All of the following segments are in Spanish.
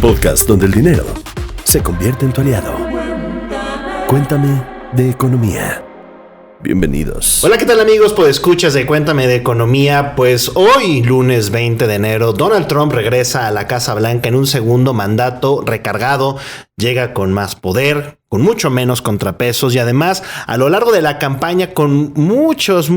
podcast donde el dinero se convierte en tu aliado. Cuéntame de economía. Bienvenidos. Hola, ¿qué tal amigos? Pues escuchas de Cuéntame de Economía. Pues hoy, lunes 20 de enero, Donald Trump regresa a la Casa Blanca en un segundo mandato recargado. Llega con más poder, con mucho menos contrapesos y además a lo largo de la campaña con muchos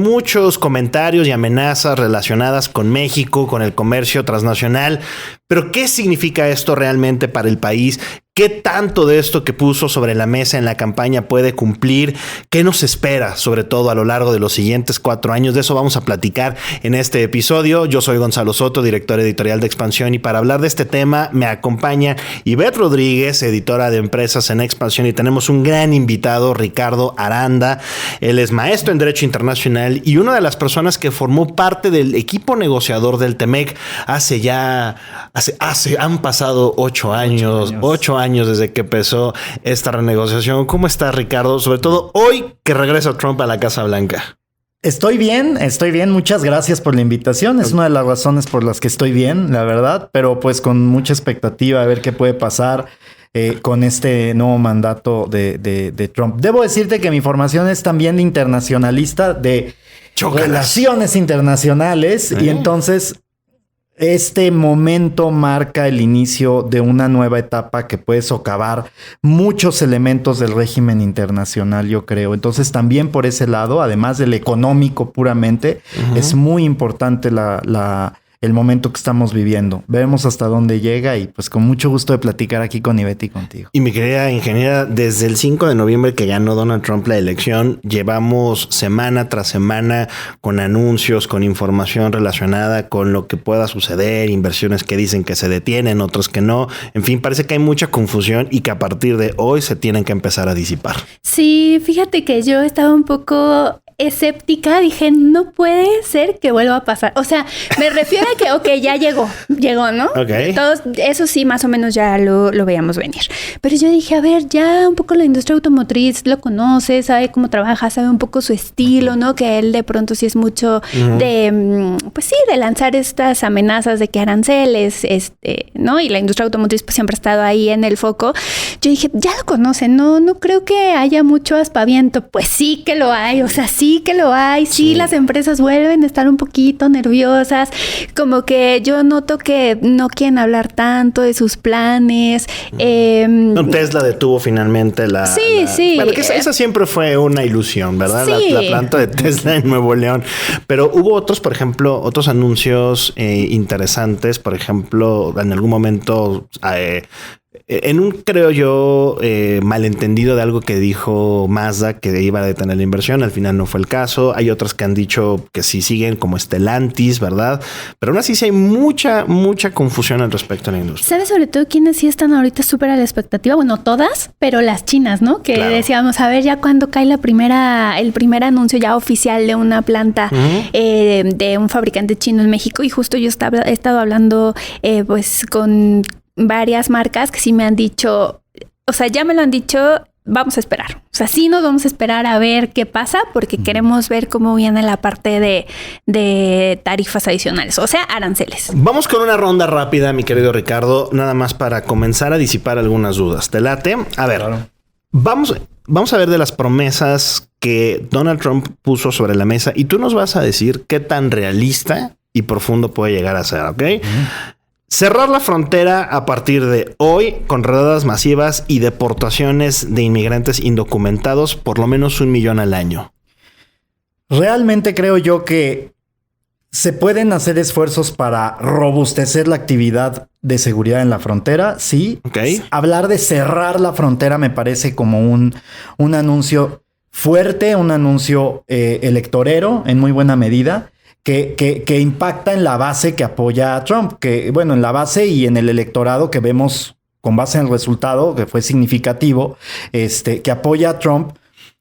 comentarios y amenazas relacionadas con México, con el comercio transnacional. Pero ¿qué significa esto realmente para el país? ¿Qué tanto de esto que puso sobre la mesa en la campaña puede cumplir? ¿Qué nos espera, sobre todo a lo largo de los siguientes 4 años? De eso vamos a platicar en este episodio. Yo soy Gonzalo Soto, director editorial de Expansión, y para hablar de este tema me acompaña Ivette Rodríguez, editora de empresas en Expansión, y tenemos un gran invitado, Ricardo Aranda. Él es maestro en Derecho Internacional y una de las personas que formó parte del equipo negociador del TEMEC han pasado 8 años. 8 años desde que empezó esta renegociación. ¿Cómo estás, Ricardo? Sobre todo hoy que regresa Trump a la Casa Blanca. Estoy bien. Muchas gracias por la invitación. Es una de las razones por las que estoy bien, la verdad, pero pues con mucha expectativa a ver qué puede pasar con este nuevo mandato de Trump. Debo decirte que mi formación es también de internacionalista, de relaciones internacionales, y entonces este momento marca el inicio de una nueva etapa que puede socavar muchos elementos del régimen internacional, yo creo. Entonces también por ese lado, además del económico puramente, es muy importante el momento que estamos viviendo. Veremos hasta dónde llega y pues con mucho gusto de platicar aquí con Ivette y contigo. Y mi querida ingeniera, desde el 5 de noviembre que ganó Donald Trump la elección, llevamos semana tras semana con anuncios, con información relacionada con lo que pueda suceder, inversiones que dicen que se detienen, otros que no. En fin, parece que hay mucha confusión y que a partir de hoy se tienen que empezar a disipar. Sí, fíjate que yo estaba un poco escéptica, dije, no puede ser que vuelva a pasar. O sea, me refiero a que, ok, ya llegó, ¿no? Okay. Todos, eso sí, más o menos ya lo veíamos venir. Pero yo dije, a ver, ya un poco la industria automotriz lo conoce, sabe cómo trabaja, sabe un poco su estilo, ¿no? Que él de pronto sí es mucho de, pues sí, de lanzar estas amenazas de que aranceles, ¿no? Y la industria automotriz pues siempre ha estado ahí en el foco. Yo dije, ya lo conocen, no creo que haya mucho aspaviento. Pues sí que lo hay, o sea, sí que lo hay, sí, las empresas vuelven a estar un poquito nerviosas, como que yo noto que no quieren hablar tanto de sus planes. Tesla detuvo finalmente la... Sí. Bueno, que esa siempre fue una ilusión, ¿verdad? Sí. La planta de Tesla en Nuevo León. Pero hubo otros, por ejemplo, otros anuncios interesantes. Por ejemplo, en algún momento... en un, creo yo, malentendido de algo que dijo Mazda, que iba a detener la inversión. Al final no fue el caso. Hay otras que han dicho que sí siguen, como Stellantis, ¿verdad? Pero aún así sí hay mucha confusión al respecto de la industria. ¿Sabes sobre todo quiénes sí están ahorita súper a la expectativa? Bueno, todas, pero las chinas, ¿no? Que claro, decíamos, a ver ya cuando cae el primer anuncio ya oficial de una planta de un fabricante chino en México. Y justo yo he estado hablando pues con varias marcas que sí me han dicho, o sea, ya me lo han dicho, vamos a esperar. O sea, sí nos vamos a esperar a ver qué pasa porque queremos ver cómo viene la parte de tarifas adicionales, o sea, aranceles. Vamos con una ronda rápida, mi querido Ricardo, nada más para comenzar a disipar algunas dudas. ¿Te late? A ver, claro. Vamos a ver de las promesas que Donald Trump puso sobre la mesa y tú nos vas a decir qué tan realista y profundo puede llegar a ser, ¿ok? Cerrar la frontera a partir de hoy con redadas masivas y deportaciones de inmigrantes indocumentados, por lo menos 1 millón al año. Realmente creo yo que se pueden hacer esfuerzos para robustecer la actividad de seguridad en la frontera, sí. Okay. Hablar de cerrar la frontera me parece como un anuncio fuerte, un anuncio electorero en muy buena medida. Que impacta en la base que apoya a Trump, que bueno, en la base y en el electorado que vemos con base en el resultado, que fue significativo, que apoya a Trump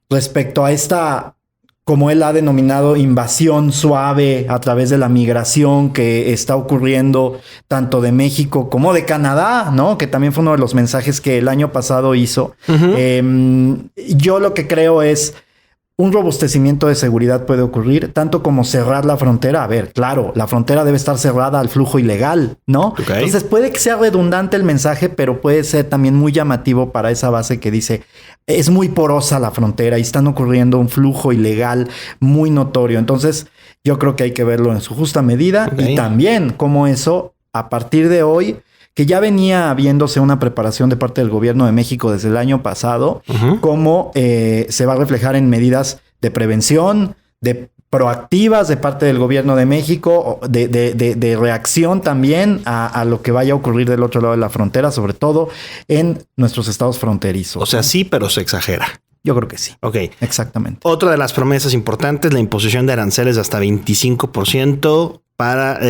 respecto a esta, como él ha denominado, invasión suave a través de la migración que está ocurriendo tanto de México como de Canadá, ¿no? Que también fue uno de los mensajes que el año pasado hizo. Yo lo que creo es un robustecimiento de seguridad puede ocurrir, tanto como cerrar la frontera. A ver, claro, la frontera debe estar cerrada al flujo ilegal, ¿no? Okay. Entonces puede que sea redundante el mensaje, pero puede ser también muy llamativo para esa base que dice, es muy porosa la frontera y están ocurriendo un flujo ilegal muy notorio. Entonces yo creo que hay que verlo en su justa medida. Okay. Y también como eso, a partir de hoy, que ya venía viéndose una preparación de parte del gobierno de México desde el año pasado, cómo se va a reflejar en medidas de prevención, de proactivas de parte del gobierno de México, de reacción también a lo que vaya a ocurrir del otro lado de la frontera, sobre todo en nuestros estados fronterizos. O sea, sí, pero se exagera. Yo creo que sí. Ok. Exactamente. Otra de las promesas importantes, la imposición de aranceles de hasta 25% para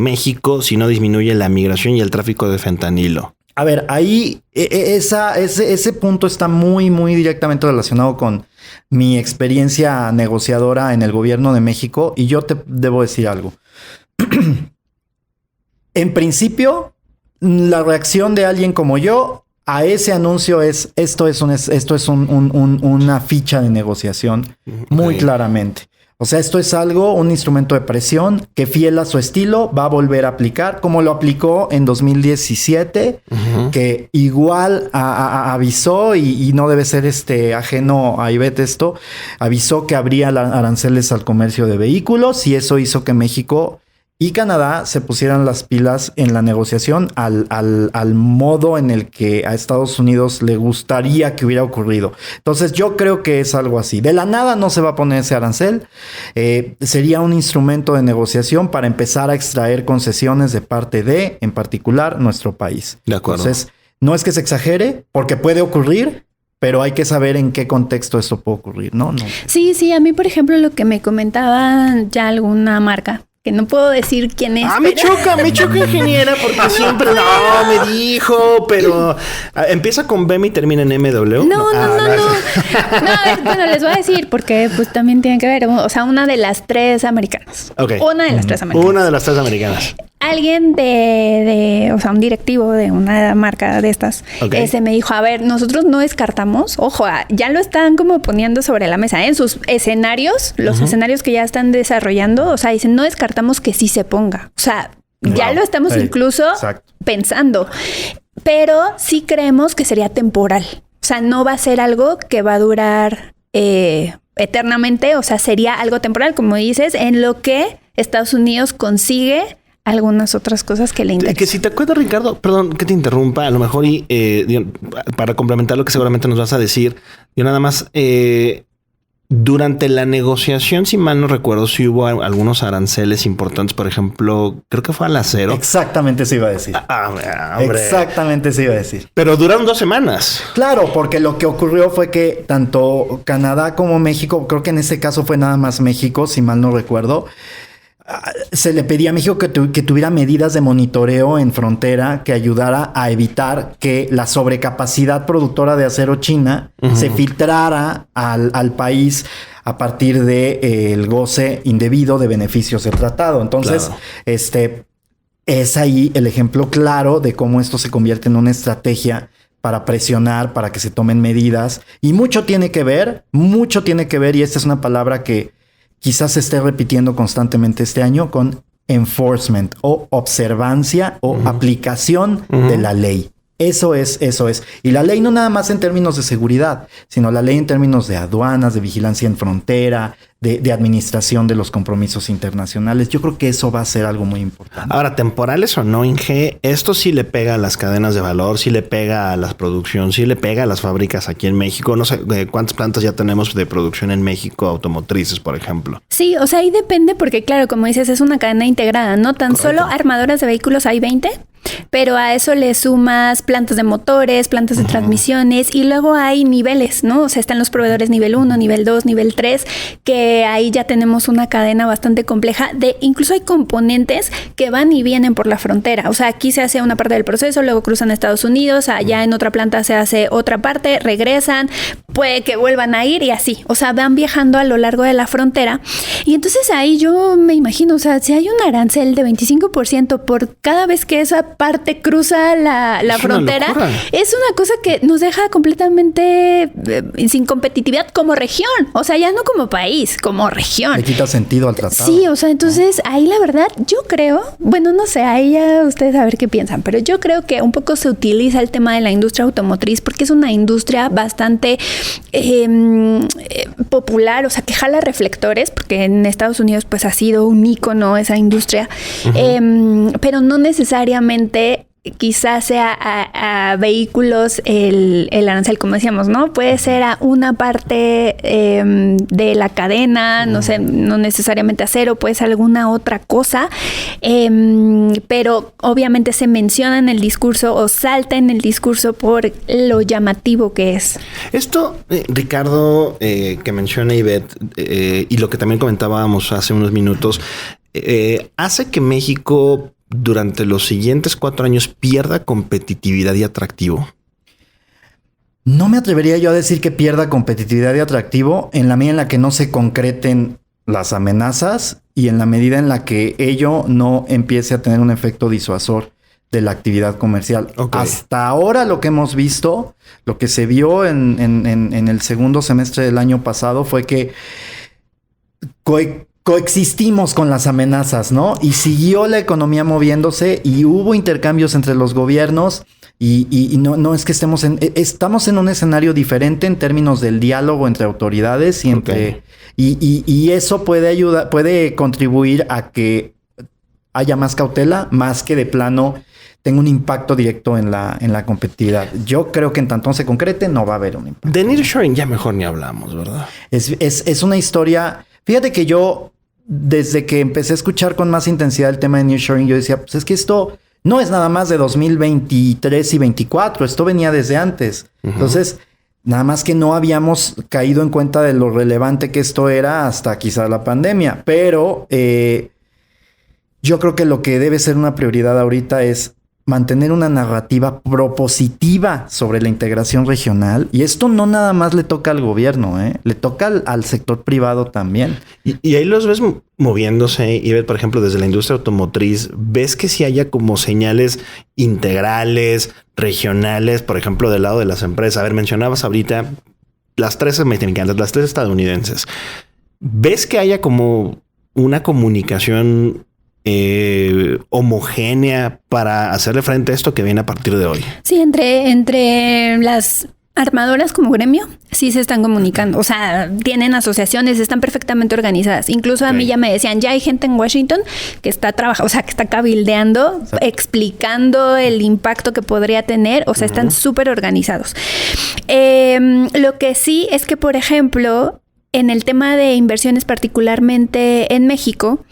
México si no disminuye la migración y el tráfico de fentanilo. A ver, ahí ese punto está muy, muy directamente relacionado con mi experiencia negociadora en el gobierno de México y yo te debo decir algo. En principio, la reacción de alguien como yo a ese anuncio es una ficha de negociación muy claramente. O sea, esto es un instrumento de presión que fiel a su estilo va a volver a aplicar como lo aplicó en 2017, que igual avisó y no debe ser ajeno a Ivette esto, avisó que habría aranceles al comercio de vehículos y eso hizo que México y Canadá se pusieran las pilas en la negociación al modo en el que a Estados Unidos le gustaría que hubiera ocurrido. Entonces yo creo que es algo así. De la nada no se va a poner ese arancel. Sería un instrumento de negociación para empezar a extraer concesiones de parte de, en particular, nuestro país. De acuerdo. Entonces, no es que se exagere, porque puede ocurrir, pero hay que saber en qué contexto esto puede ocurrir, ¿no? Sí. A mí, por ejemplo, lo que me comentaba ya alguna marca, que no puedo decir quién es. Me choca, ingeniera, porque siempre me dijo, pero empieza con BM y termina en MW. No, bueno, les voy a decir, porque pues también tiene que ver, o sea, una de las tres americanas. Okay. Una de las tres americanas. Alguien o sea, un directivo de una marca de estas, me dijo, a ver, nosotros no descartamos, ojo, ya lo están como poniendo sobre la mesa, en sus escenarios, los escenarios que ya están desarrollando, o sea, dicen, no descartamos que sí se ponga. O sea, ya lo estamos incluso pensando, pero sí creemos que sería temporal. O sea, no va a ser algo que va a durar eternamente, o sea, sería algo temporal, como dices, en lo que Estados Unidos consigue algunas otras cosas que le interesan. Que si te acuerdas, Ricardo, perdón que te interrumpa, a lo mejor para complementar lo que seguramente nos vas a decir, yo nada más, durante la negociación, si mal no recuerdo, si hubo algunos aranceles importantes, por ejemplo, creo que fue al acero. Exactamente se iba a decir. Exactamente se iba a decir. Pero duraron 2 semanas. Claro, porque lo que ocurrió fue que tanto Canadá como México, creo que en este caso fue nada más México, si mal no recuerdo, se le pedía a México que tuviera medidas de monitoreo en frontera que ayudara a evitar que la sobrecapacidad productora de acero china se filtrara al país a partir de el goce indebido de beneficios del tratado. Entonces, es ahí el ejemplo claro de cómo esto se convierte en una estrategia para presionar, para que se tomen medidas. Y mucho tiene que ver, y esta es una palabra que quizás se esté repitiendo constantemente este año, con enforcement o observancia o aplicación de la ley. Eso es. Y la ley no nada más en términos de seguridad, sino la ley en términos de aduanas, de vigilancia en frontera, de administración de los compromisos internacionales. Yo creo que eso va a ser algo muy importante. Ahora, temporales o no, Inge, esto sí le pega a las cadenas de valor, sí le pega a la producción, sí le pega a las fábricas aquí en México. No sé cuántas plantas ya tenemos de producción en México, automotrices, por ejemplo. Sí, o sea, ahí depende porque, claro, como dices, es una cadena integrada, ¿no? Tan solo armadoras de vehículos hay 20, pero a eso le sumas plantas de motores, plantas de transmisiones y luego hay niveles, ¿no? O sea, están los proveedores nivel 1, nivel 2, nivel 3, que ahí ya tenemos una cadena bastante compleja incluso hay componentes que van y vienen por la frontera. O sea, aquí se hace una parte del proceso, luego cruzan a Estados Unidos, allá en otra planta se hace otra parte, regresan, puede que vuelvan a ir y así. O sea, van viajando a lo largo de la frontera. Y entonces ahí yo me imagino, o sea, si hay un arancel de 25% por cada vez que esa esta parte cruza la frontera. Locura. Es una cosa que nos deja completamente sin competitividad como región. O sea, ya no como país, como región. Le quita sentido al tratado. Sí, o sea, entonces ahí la verdad, yo creo, bueno, no sé, ahí ya ustedes a ver qué piensan, pero yo creo que un poco se utiliza el tema de la industria automotriz porque es una industria bastante popular, o sea, que jala reflectores, porque en Estados Unidos pues ha sido un ícono esa industria, pero no necesariamente quizás sea a vehículos el arancel, como decíamos, ¿no? Puede ser a una parte de la cadena, no sé, no necesariamente acero, puede ser alguna otra cosa, pero obviamente se menciona en el discurso o salta en el discurso por lo llamativo que es. Esto, Ricardo, que menciona Ivette, y lo que también comentábamos hace unos minutos, hace que México durante los siguientes 4 años pierda competitividad y atractivo. No me atrevería yo a decir que pierda competitividad y atractivo en la medida en la que no se concreten las amenazas y en la medida en la que ello no empiece a tener un efecto disuasor de la actividad comercial. Okay. Hasta ahora lo que hemos visto, lo que se vio en el segundo semestre del año pasado fue que coexistimos con las amenazas, ¿no? Y siguió la economía moviéndose y hubo intercambios entre los gobiernos y no es que estamos en un escenario diferente en términos del diálogo entre autoridades y entre y eso puede contribuir a que haya más cautela, más que de plano tenga un impacto directo en la competitividad. Yo creo que en tanto se concrete no va a haber un impacto. De nearshoring ya mejor ni hablamos, ¿verdad? Es una historia. Fíjate que yo, desde que empecé a escuchar con más intensidad el tema de nearshoring, yo decía, pues es que esto no es nada más de 2023 y 2024, esto venía desde antes. Entonces, nada más que no habíamos caído en cuenta de lo relevante que esto era hasta quizá la pandemia. Pero yo creo que lo que debe ser una prioridad ahorita es mantener una narrativa propositiva sobre la integración regional. Y esto no nada más le toca al gobierno, le toca al sector privado también. Y ahí los ves moviéndose, y ves, por ejemplo, desde la industria automotriz, ves que si haya como señales integrales, regionales, por ejemplo, del lado de las empresas. A ver, mencionabas ahorita las 3 mexicanas, las 3 estadounidenses. ¿Ves que haya como una comunicación homogénea para hacerle frente a esto que viene a partir de hoy? Sí, entre las armadoras como gremio sí se están comunicando, o sea, tienen asociaciones, están perfectamente organizadas. Incluso a mí ya me decían, ya hay gente en Washington que está trabajando, o sea, que está cabildeando, explicando el impacto que podría tener, o sea, están súper organizados. Lo que sí es que, por ejemplo, en el tema de inversiones, particularmente en México,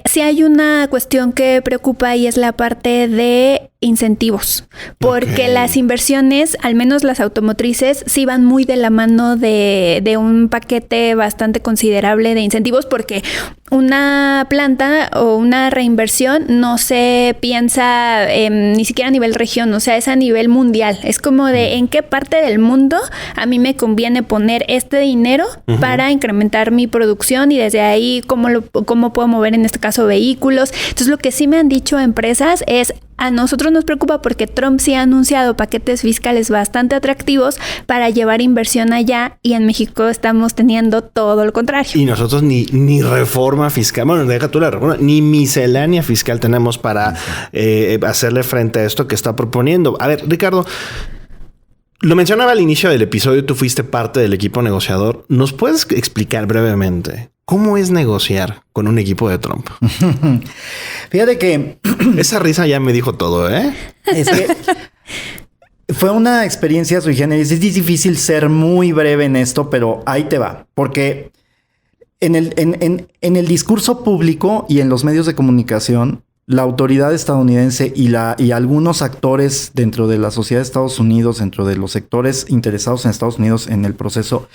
sí hay una cuestión que preocupa y es la parte de incentivos, porque las inversiones, al menos las automotrices, sí van muy de la mano de un paquete bastante considerable de incentivos, porque una planta o una reinversión no se piensa ni siquiera a nivel región, o sea, es a nivel mundial. Es como de en qué parte del mundo a mí me conviene poner este dinero para incrementar mi producción y desde ahí cómo puedo mover en este caso vehículos. Entonces, lo que sí me han dicho empresas es: a nosotros nos preocupa porque Trump sí ha anunciado paquetes fiscales bastante atractivos para llevar inversión allá, y en México estamos teniendo todo lo contrario. Y nosotros ni reforma fiscal, bueno, deja tú la reforma, ni miscelánea fiscal tenemos para hacerle frente a esto que está proponiendo. A ver, Ricardo, lo mencionaba al inicio del episodio, tú fuiste parte del equipo negociador. ¿Nos puedes explicar brevemente cómo es negociar con un equipo de Trump? Fíjate que esa risa ya me dijo todo, ¿eh? Es que fue una experiencia sui generis. Es difícil ser muy breve en esto, pero ahí te va. Porque en el discurso público y en los medios de comunicación, la autoridad estadounidense y algunos actores dentro de la sociedad de Estados Unidos, dentro de los sectores interesados en Estados Unidos en el proceso,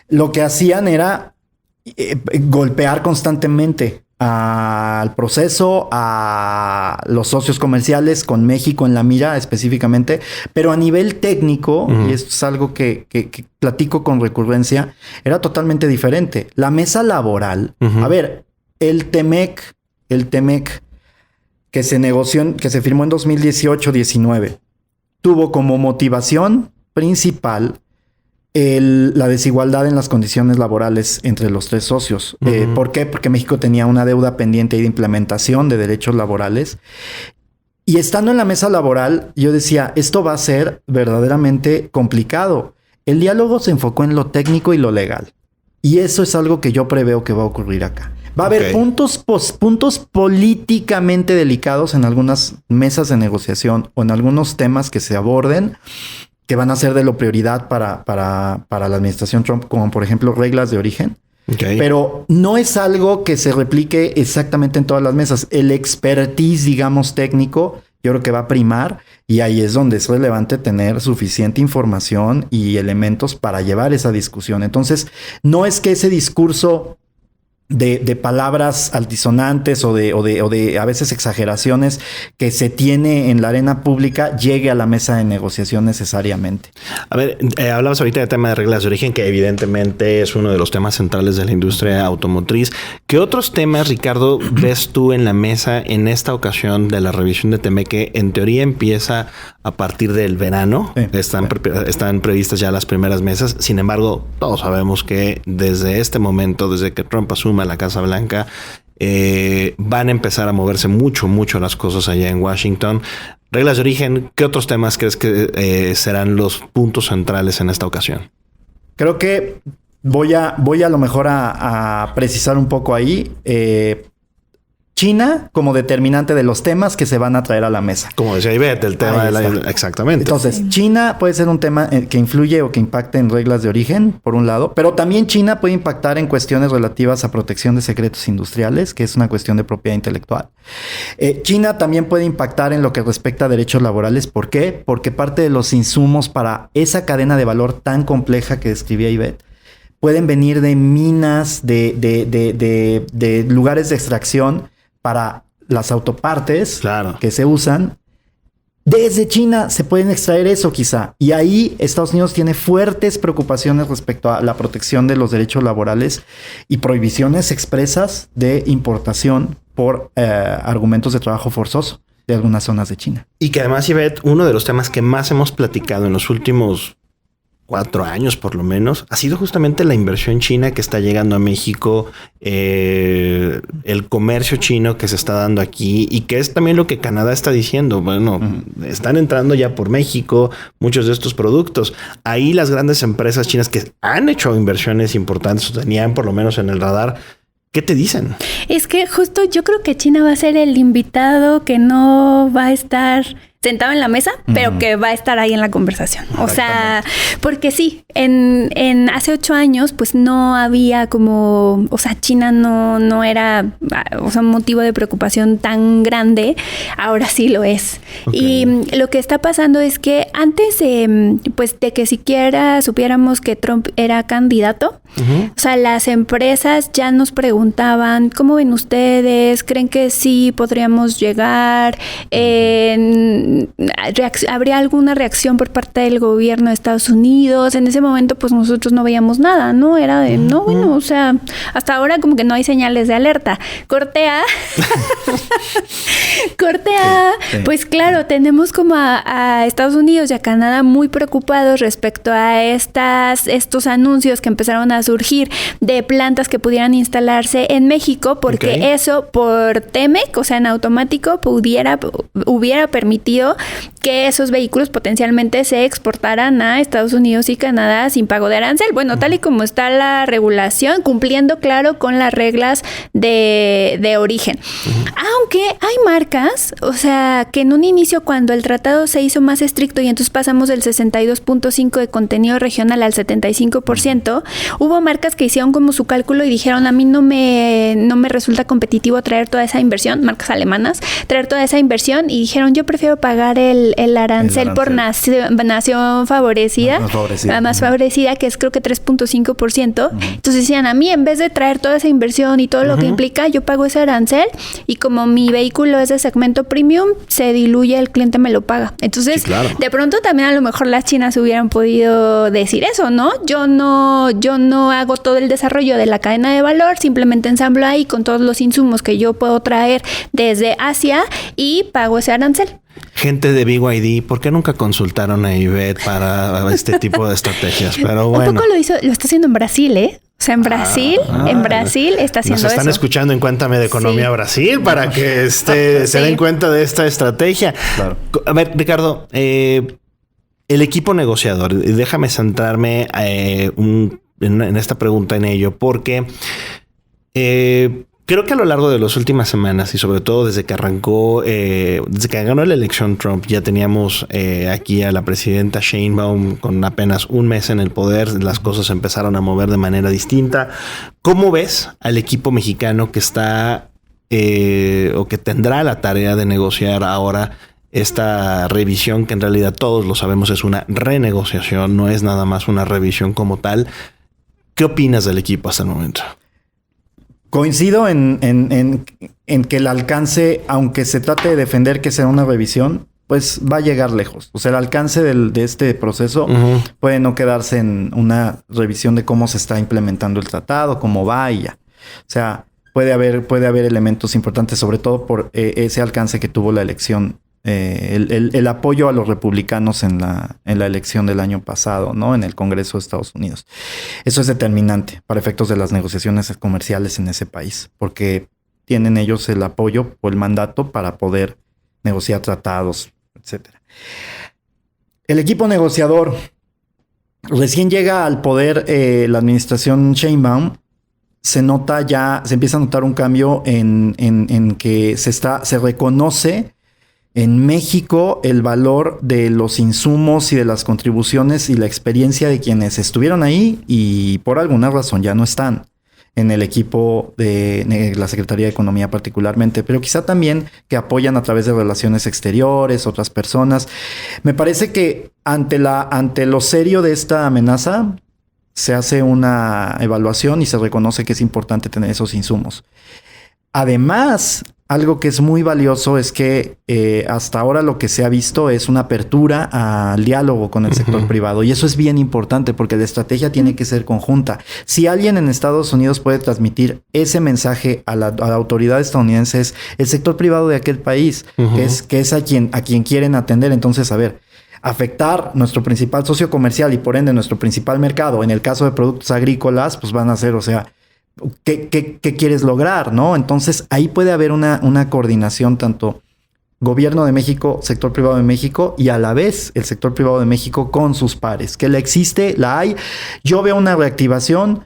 lo que hacían era golpear constantemente al proceso, a los socios comerciales, con México en la mira específicamente, pero a nivel técnico, y esto es algo que platico con recurrencia, era totalmente diferente. La mesa laboral, a ver, el TEMEC, que se negoció, que se firmó en 2018-19, tuvo como motivación principal la desigualdad en las condiciones laborales entre los tres socios. ¿Por qué? Porque México tenía una deuda pendiente de implementación de derechos laborales. Y estando en la mesa laboral, yo decía, esto va a ser verdaderamente complicado. El diálogo se enfocó en lo técnico y lo legal. Y eso es algo que yo preveo que va a ocurrir acá. Va a haber puntos políticamente delicados en algunas mesas de negociación o en algunos temas que se aborden que van a ser de lo prioridad para la administración Trump, como por ejemplo reglas de origen. Pero no es algo que se replique exactamente en todas las mesas. El expertise, digamos, técnico, yo creo que va a primar y ahí es donde es relevante tener suficiente información y elementos para llevar esa discusión. Entonces, no es que ese discurso de palabras altisonantes o de a veces exageraciones que se tiene en la arena pública llegue a la mesa de negociación necesariamente. A ver, hablabas ahorita de tema de reglas de origen, que evidentemente es uno de los temas centrales de la industria automotriz. ¿Qué otros temas, Ricardo, ves tú en la mesa en esta ocasión de la revisión de TEMEC, que en teoría empieza a partir del verano? Sí, están previstas ya las primeras mesas. Sin embargo, todos sabemos que desde este momento, desde que Trump asume a la Casa Blanca, van a empezar a moverse mucho las cosas allá en Washington. Reglas de origen, ¿qué otros temas crees que serán los puntos centrales en esta ocasión? Creo que voy a lo mejor a precisar un poco ahí. China como determinante de los temas que se van a traer a la mesa. Como decía Ivette, el tema de la... Exactamente. Entonces, China puede ser un tema que influye o que impacte en reglas de origen, por un lado, pero también China puede impactar en cuestiones relativas a protección de secretos industriales, que es una cuestión de propiedad intelectual. China también puede impactar en lo que respecta a derechos laborales. ¿Por qué? Porque parte de los insumos para esa cadena de valor tan compleja que describía Ivette pueden venir de minas, de lugares de extracción para las autopartes que se usan. Desde China se pueden extraer eso quizá. Y ahí Estados Unidos tiene fuertes preocupaciones respecto a la protección de los derechos laborales y prohibiciones expresas de importación por argumentos de trabajo forzoso de algunas zonas de China. Y que además, Ivette, uno de los temas que más hemos platicado en los últimos 4 años por lo menos, ha sido justamente la inversión china que está llegando a México, el comercio chino que se está dando aquí y que es también lo que Canadá está diciendo. Bueno, están entrando ya por México muchos de estos productos. Ahí las grandes empresas chinas que han hecho inversiones importantes o tenían por lo menos en el radar, ¿qué te dicen? Es que justo yo creo que China va a ser el invitado que no va a estar sentado en la mesa, pero que va a estar ahí en la conversación. O sea, porque sí, en hace 8 años, pues no había como, o sea, China no era, o sea, un motivo de preocupación tan grande. Ahora sí lo es. Y lo que está pasando es que antes, pues de que siquiera supiéramos que Trump era candidato, o sea, las empresas ya nos preguntaban, ¿cómo ven ustedes? ¿Creen que sí podríamos llegar? ¿Habría alguna reacción por parte del gobierno de Estados Unidos? En ese momento, pues nosotros no veíamos nada, ¿no? Era de, no, bueno, o sea, hasta ahora como que no hay señales de alerta. Corte A, pues claro, tenemos como a Estados Unidos y a Canadá muy preocupados respecto a estos anuncios que empezaron a surgir de plantas que pudieran instalarse en México, porque eso por TEMEC, o sea, en automático, hubiera permitido que esos vehículos potencialmente se exportaran a Estados Unidos y Canadá sin pago de arancel. Bueno, tal y como está la regulación, cumpliendo, claro, con las reglas de origen. Aunque hay marcas, o sea, que en un inicio, cuando el tratado se hizo más estricto y entonces pasamos del 62.5% de contenido regional al 75%, hubo marcas que hicieron como su cálculo y dijeron, a mí no me resulta competitivo traer toda esa inversión, marcas alemanas, traer toda esa inversión, y dijeron, yo prefiero pagar pagar el arancel por nación favorecida, más favorecida, que es creo que 3.5%. Entonces decían, a mí en vez de traer toda esa inversión y todo lo que implica, yo pago ese arancel y como mi vehículo es de segmento premium, se diluye, el cliente me lo paga. Entonces, sí, claro, de pronto también a lo mejor las chinas hubieran podido decir eso, ¿no? Yo no hago todo el desarrollo de la cadena de valor, simplemente ensamblo ahí con todos los insumos que yo puedo traer desde Asia y pago ese arancel. Gente de BYD, ¿por qué nunca consultaron a Ivette para este tipo de estrategias? Pero bueno. Un poco lo está haciendo en Brasil, ¿eh? O sea, en Brasil está haciendo eso. Nos están escuchando en Cuéntame de Economía Brasil para que se den cuenta de esta estrategia. Claro. A ver, Ricardo, el equipo negociador, déjame centrarme en esta pregunta en ello, porque creo que a lo largo de las últimas semanas y sobre todo desde que ganó la elección Trump, ya teníamos aquí a la presidenta Sheinbaum con apenas un mes en el poder, las cosas empezaron a mover de manera distinta. ¿Cómo ves al equipo mexicano que está o que tendrá la tarea de negociar ahora esta revisión, que en realidad todos lo sabemos es una renegociación, no es nada más una revisión como tal? ¿Qué opinas del equipo hasta el momento? Coincido en que el alcance, aunque se trate de defender que sea una revisión, pues va a llegar lejos. O sea, el alcance de este proceso puede no quedarse en una revisión de cómo se está implementando el tratado, cómo va y ya. O sea, puede haber elementos importantes, sobre todo por ese alcance que tuvo la elección, el apoyo a los republicanos en la elección del año pasado, ¿no? En el Congreso de Estados Unidos. Eso es determinante para efectos de las negociaciones comerciales en ese país, porque tienen ellos el apoyo o el mandato para poder negociar tratados, etcétera. El equipo negociador recién llega al poder la administración Sheinbaum. Se empieza a notar un cambio en que se reconoce en México el valor de los insumos y de las contribuciones y la experiencia de quienes estuvieron ahí y por alguna razón ya no están en el equipo de la Secretaría de Economía particularmente, pero quizá también que apoyan a través de relaciones exteriores, otras personas. Me parece que ante lo serio de esta amenaza se hace una evaluación y se reconoce que es importante tener esos insumos. Además, algo que es muy valioso es que hasta ahora lo que se ha visto es una apertura al diálogo con el sector privado. Y eso es bien importante porque la estrategia tiene que ser conjunta. Si alguien en Estados Unidos puede transmitir ese mensaje a la autoridad estadounidense, es el sector privado de aquel país, que es a quien quieren atender. Entonces, a ver, afectar nuestro principal socio comercial y por ende nuestro principal mercado, en el caso de productos agrícolas, pues van a ser, o sea, ¿qué quieres lograr, no? Entonces ahí puede haber una coordinación tanto gobierno de México, sector privado de México y a la vez el sector privado de México con sus pares. Que la hay. Yo veo una reactivación.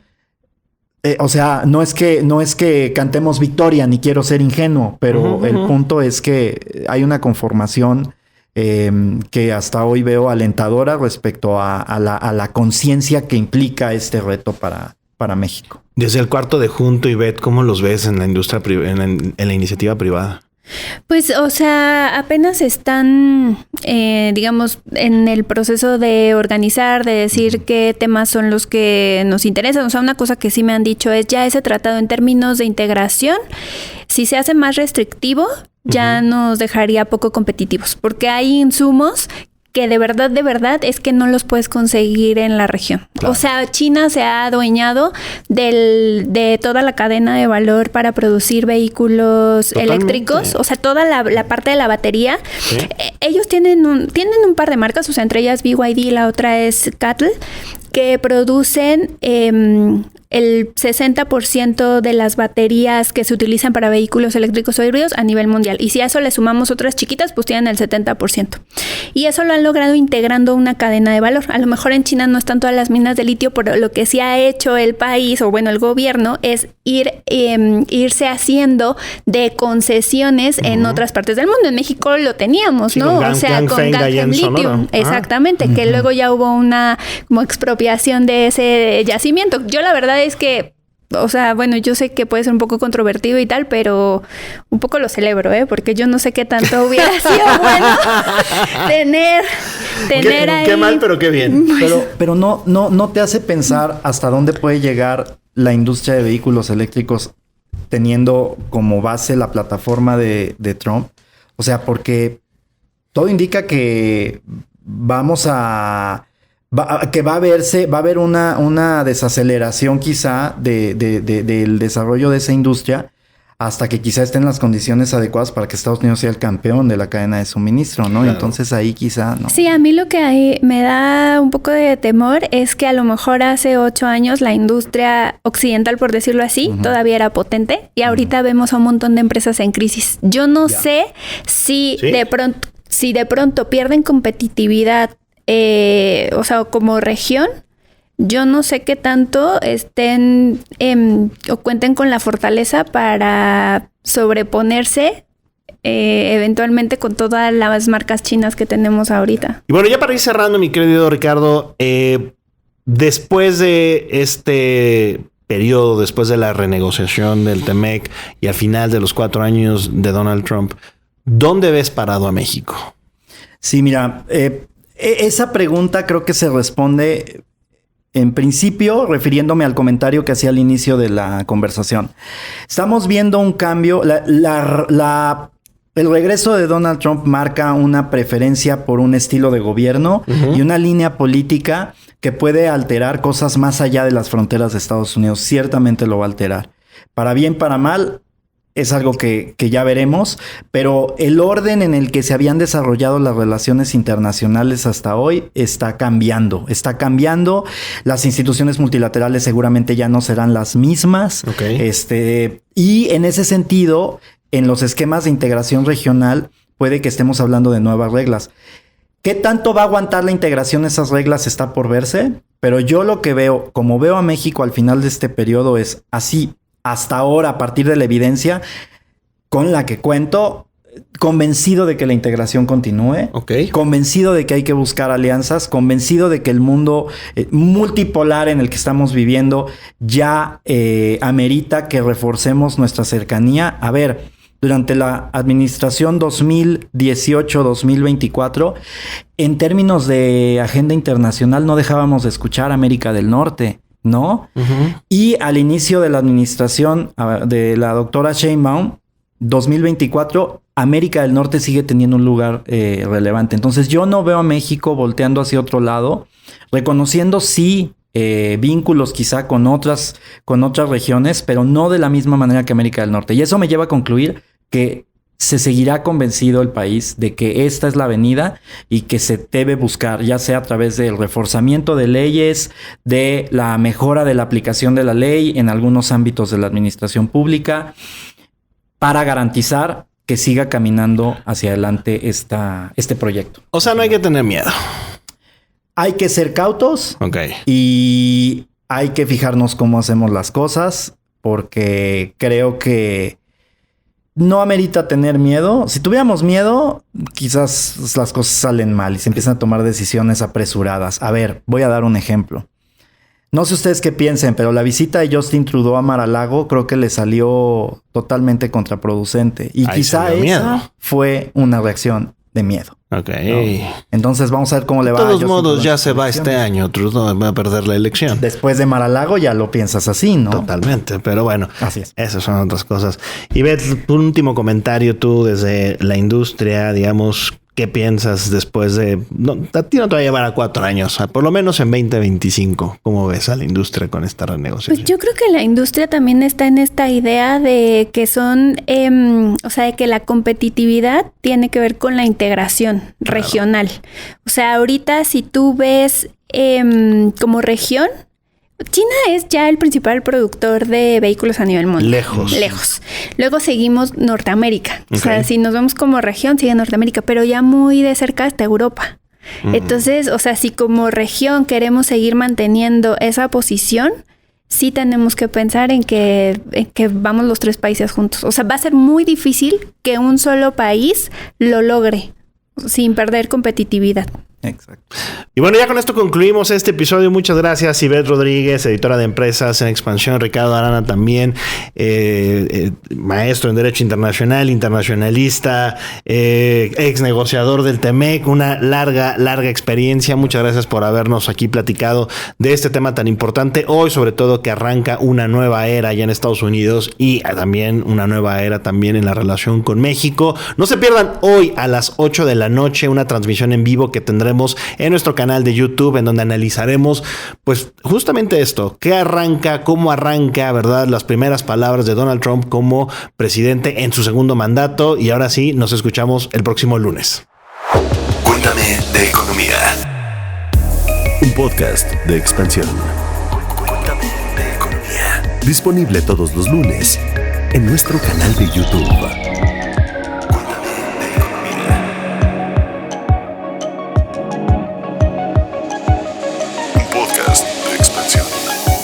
O sea, no es que cantemos victoria ni quiero ser ingenuo, pero el punto es que hay una conformación que hasta hoy veo alentadora respecto a la conciencia que implica este reto para México. Desde el cuarto de junto, Ivette, ¿cómo los ves en la industria, en la iniciativa privada? Pues, o sea, apenas están, digamos, en el proceso de organizar, de decir qué temas son los que nos interesan. O sea, una cosa que sí me han dicho es ya ese tratado en términos de integración, si se hace más restrictivo, ya nos dejaría poco competitivos, porque hay insumos que de verdad es que no los puedes conseguir en la región. Claro. O sea, China se ha adueñado de toda la cadena de valor para producir vehículos eléctricos. O sea, toda la parte de la batería. ¿Sí? Ellos tienen un par de marcas, o sea, entre ellas BYD y la otra es CATL, que producen el 60% de las baterías que se utilizan para vehículos eléctricos o híbridos a nivel mundial. Y si a eso le sumamos otras chiquitas, pues tienen el 70%. Y eso lo han logrado integrando una cadena de valor. A lo mejor en China no están todas las minas de litio, pero lo que sí ha hecho el país, o bueno, el gobierno, es irse haciendo de concesiones en otras partes del mundo. En México lo teníamos, sí, ¿no? O sea, con Ganfeng Lithium. Exactamente, que luego ya hubo una como expropiación de ese yacimiento. Yo la verdad es que O sea, bueno, yo sé que puede ser un poco controvertido y tal, pero un poco lo celebro, porque yo no sé qué tanto hubiera sido bueno tener ahí. Qué mal, pero qué bien. Pero no te hace pensar hasta dónde puede llegar la industria de vehículos eléctricos teniendo como base la plataforma de Trump. O sea, porque todo indica que que va a haber una desaceleración quizá del desarrollo de esa industria hasta que quizá estén las condiciones adecuadas para que Estados Unidos sea el campeón de la cadena de suministro, ¿no? Claro. Entonces ahí quizá no. Sí, a mí lo que me da un poco de temor es que a lo mejor hace 8 años la industria occidental, por decirlo así, todavía era potente y ahorita vemos a un montón de empresas en crisis. Yo no sé si de pronto pierden competitividad, o sea, como región. Yo no sé qué tanto estén o cuenten con la fortaleza para sobreponerse eventualmente con todas las marcas chinas que tenemos ahorita. Y bueno, ya para ir cerrando, mi querido Ricardo, después de este periodo, después de la renegociación del TEMEC y al final de los 4 años de Donald Trump, ¿dónde ves parado a México? Sí, mira, esa pregunta creo que se responde en principio refiriéndome al comentario que hacía al inicio de la conversación. Estamos viendo un cambio. El regreso de Donald Trump marca una preferencia por un estilo de gobierno y una línea política que puede alterar cosas más allá de las fronteras de Estados Unidos. Ciertamente lo va a alterar. Para bien, para mal, es algo que ya veremos, pero el orden en el que se habían desarrollado las relaciones internacionales hasta hoy está cambiando. Las instituciones multilaterales seguramente ya no serán las mismas. Okay. Y en ese sentido, en los esquemas de integración regional, puede que estemos hablando de nuevas reglas. ¿Qué tanto va a aguantar la integración esas reglas? Está por verse, pero yo lo que veo, como veo a México al final de este periodo, es así. Hasta ahora, a partir de la evidencia con la que cuento, convencido de que la integración continúe, convencido de que hay que buscar alianzas, convencido de que el mundo multipolar en el que estamos viviendo ya amerita que reforcemos nuestra cercanía. A ver, durante la administración 2018-2024, en términos de agenda internacional, no dejábamos de escuchar a América del Norte, ¿no? Y al inicio de la administración de la doctora Sheinbaum, 2024, América del Norte sigue teniendo un lugar relevante. Entonces yo no veo a México volteando hacia otro lado, reconociendo sí vínculos quizá con otras regiones, pero no de la misma manera que América del Norte. Y eso me lleva a concluir que se seguirá convencido el país de que esta es la avenida y que se debe buscar, ya sea a través del reforzamiento de leyes, de la mejora de la aplicación de la ley en algunos ámbitos de la administración pública, para garantizar que siga caminando hacia adelante este proyecto. O sea, no hay que tener miedo. Hay que ser cautos. Y hay que fijarnos cómo hacemos las cosas, porque creo que no amerita tener miedo. Si tuviéramos miedo, quizás las cosas salen mal y se empiezan a tomar decisiones apresuradas. A ver, voy a dar un ejemplo. No sé ustedes qué piensen, pero la visita de Justin Trudeau a Mar-a-Lago creo que le salió totalmente contraproducente. Y quizá esa fue una reacción de miedo. ¿No? Entonces vamos a ver cómo le va. De todos modos, ya se va este año. Trudeau va a perder la elección. Después de Mar-a-Lago ya lo piensas así, ¿no? Totalmente. Pero bueno, así es. Esas son otras cosas. Y Beth, tu último comentario tú desde la industria, digamos, ¿qué piensas después de... No, a ti no te va a llevar a 4 años, por lo menos en 2025. ¿Cómo ves a la industria con esta renegociación? Pues yo creo que la industria también está en esta idea de que son... o sea, de que la competitividad tiene que ver con la integración regional. O sea, ahorita si tú ves como región... China es ya el principal productor de vehículos a nivel mundial. Lejos. Luego seguimos Norteamérica. O sea, si nos vemos como región, sigue Norteamérica, pero ya muy de cerca está Europa. Entonces, o sea, si como región queremos seguir manteniendo esa posición, sí tenemos que pensar en que vamos los 3 países juntos. O sea, va a ser muy difícil que un solo país lo logre sin perder competitividad. Exacto. Y bueno, ya con esto concluimos este episodio. Muchas gracias, Ivette Rodríguez, editora de empresas en Expansión, Ricardo Arana también, maestro en Derecho Internacional, internacionalista, ex negociador del TEMEC, una larga experiencia. Muchas gracias por habernos aquí platicado de este tema tan importante hoy, sobre todo que arranca una nueva era allá en Estados Unidos y también una nueva era también en la relación con México. No se pierdan hoy a las 8 de la noche una transmisión en vivo que tendremos en nuestro canal de YouTube, en donde analizaremos pues justamente esto, qué arranca, cómo arranca, ¿verdad? Las primeras palabras de Donald Trump como presidente en su segundo mandato. Y ahora sí, nos escuchamos el próximo lunes. Cuéntame de economía. Un podcast de Expansión. Cuéntame de economía. Disponible todos los lunes en nuestro canal de YouTube.